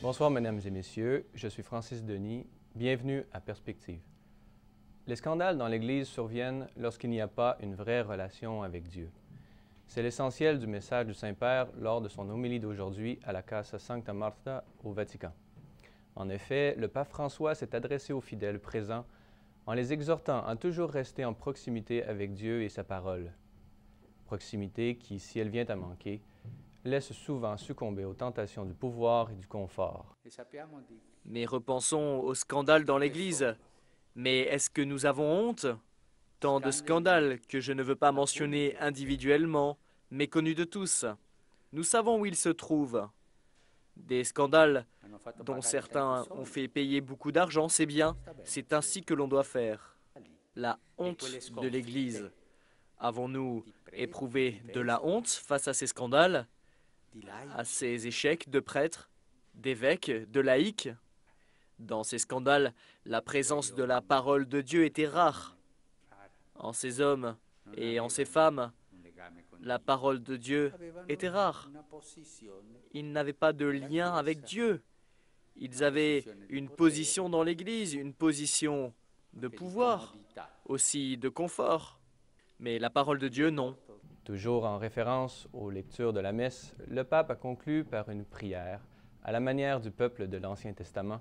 Bonsoir, mesdames et messieurs. Je suis Francis Denis. Bienvenue à Perspective. Les scandales dans l'Église surviennent lorsqu'il n'y a pas une vraie relation avec Dieu. C'est l'essentiel du message du Saint-Père lors de son homélie d'aujourd'hui à la Casa Sancta Marta au Vatican. En effet, le pape François s'est adressé aux fidèles présents en les exhortant à toujours rester en proximité avec Dieu et sa parole. Proximité qui, si elle vient à manquer, laisse souvent succomber aux tentations du pouvoir et du confort. Mais repensons aux scandales dans l'Église. Mais est-ce que nous avons honte? Tant de scandales que je ne veux pas mentionner individuellement, mais connus de tous. Nous savons où ils se trouvent. Des scandales dont certains ont fait payer beaucoup d'argent, c'est bien, c'est ainsi que l'on doit faire. La honte de l'Église. Avons-nous éprouvé de la honte face à ces scandales, à ces échecs de prêtres, d'évêques, de laïcs? Dans ces scandales, la présence de la parole de Dieu était rare. En ces hommes et en ces femmes, la parole de Dieu était rare. Ils n'avaient pas de lien avec Dieu. Ils avaient une position dans l'Église, une position de pouvoir, aussi de confort. Mais la parole de Dieu, non. Toujours en référence aux lectures de la messe, le pape a conclu par une prière, à la manière du peuple de l'Ancien Testament,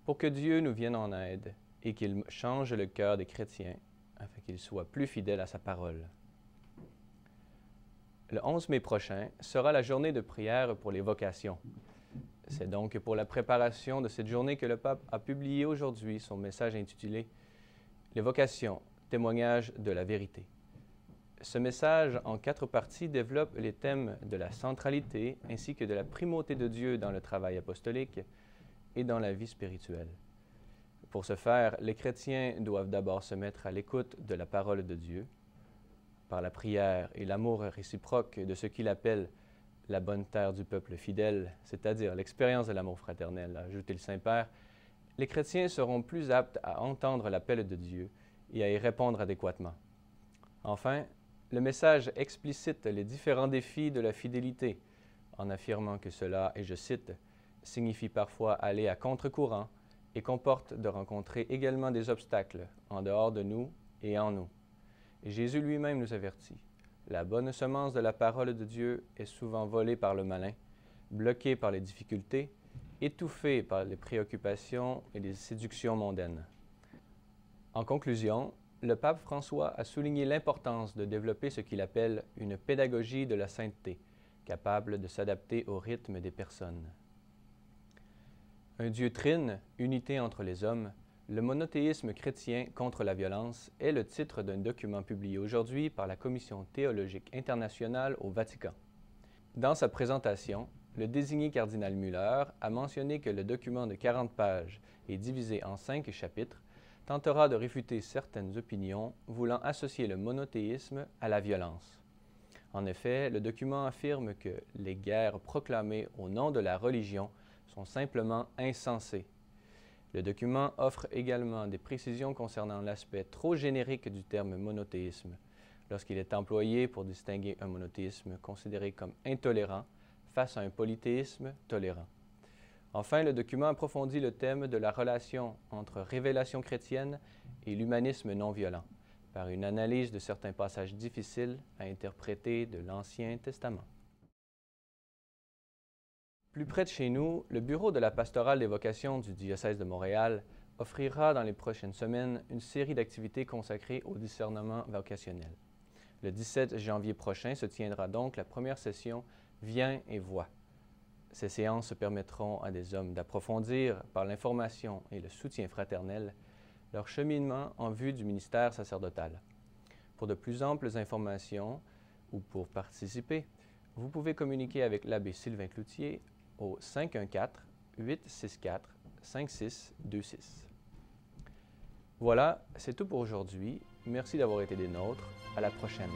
pour que Dieu nous vienne en aide et qu'il change le cœur des chrétiens afin qu'ils soient plus fidèles à sa parole. Le 11 mai prochain sera la journée de prière pour les vocations. C'est donc pour la préparation de cette journée que le pape a publié aujourd'hui son message intitulé « Les vocations, témoignage de la vérité ». Ce message, en 4 parties, développe les thèmes de la centralité ainsi que de la primauté de Dieu dans le travail apostolique et dans la vie spirituelle. Pour ce faire, les chrétiens doivent d'abord se mettre à l'écoute de la parole de Dieu, par la prière et l'amour réciproque de ce qu'il appelle la bonne terre du peuple fidèle, c'est-à-dire l'expérience de l'amour fraternel, a ajouté le Saint-Père, les chrétiens seront plus aptes à entendre l'appel de Dieu et à y répondre adéquatement. Enfin, le message explicite les différents défis de la fidélité, en affirmant que cela, et je cite, signifie parfois aller à contre-courant et comporte de rencontrer également des obstacles en dehors de nous et en nous. Et Jésus lui-même nous avertit. La bonne semence de la parole de Dieu est souvent volée par le malin, bloquée par les difficultés, étouffée par les préoccupations et les séductions mondaines. En conclusion, le pape François a souligné l'importance de développer ce qu'il appelle une pédagogie de la sainteté, capable de s'adapter au rythme des personnes. Un Dieu trine, unité entre les hommes, le monothéisme chrétien contre la violence est le titre d'un document publié aujourd'hui par la Commission théologique internationale au Vatican. Dans sa présentation, le désigné cardinal Müller a mentionné que le document de 40 pages est divisé en 5 chapitres, tentera de réfuter certaines opinions voulant associer le monothéisme à la violence. En effet, le document affirme que les guerres proclamées au nom de la religion sont simplement insensées. Le document offre également des précisions concernant l'aspect trop générique du terme monothéisme, lorsqu'il est employé pour distinguer un monothéisme considéré comme intolérant face à un polythéisme tolérant. Enfin, le document approfondit le thème de la relation entre révélation chrétienne et l'humanisme non violent, par une analyse de certains passages difficiles à interpréter de l'Ancien Testament. Plus près de chez nous, le Bureau de la pastorale des vocations du diocèse de Montréal offrira dans les prochaines semaines une série d'activités consacrées au discernement vocationnel. Le 17 janvier prochain se tiendra donc la première session « Viens et vois ». Ces séances permettront à des hommes d'approfondir, par l'information et le soutien fraternel, leur cheminement en vue du ministère sacerdotal. Pour de plus amples informations ou pour participer, vous pouvez communiquer avec l'abbé Sylvain Cloutier au 514-864-5626. Voilà, c'est tout pour aujourd'hui. Merci d'avoir été des nôtres. À la prochaine.